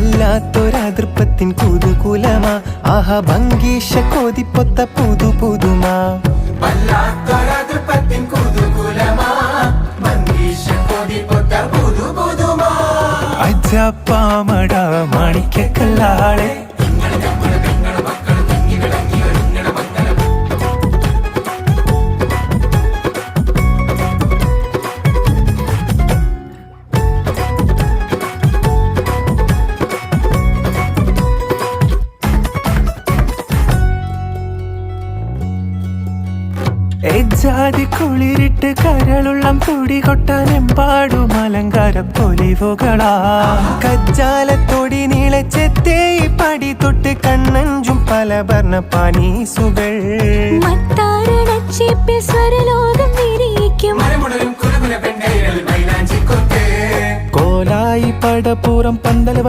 വല്ലാത്തൊരതൃപ്പത്തിൻ കുതുകുലമാ ആഹാ ഭംഗീഷ കോതിപ്പൊത്ത പുതു പുതുമാ വല്ലാത്തൊരതൃപ്പത്തിൻ കുതുകുലമാ ഭംഗീഷ കോതിപ്പൊത്ത പുതു പുതുമാ അജപ്പാമട മാണിക്കല്ലാളെ ജാതി കുളിരിട്ട് കരളുള്ളം തുടി കൊട്ടാനെമ്പാടും അലങ്കാര പൊലിവുകളാ കജ്ജാലത്തൊടി നീളച്ചെത്തേ പടി തൊട്ട് കണ്ണഞ്ചും പല വർണ്ണ പാനീസുകൾ കോലായി പടപ്പുറം പന്തൽ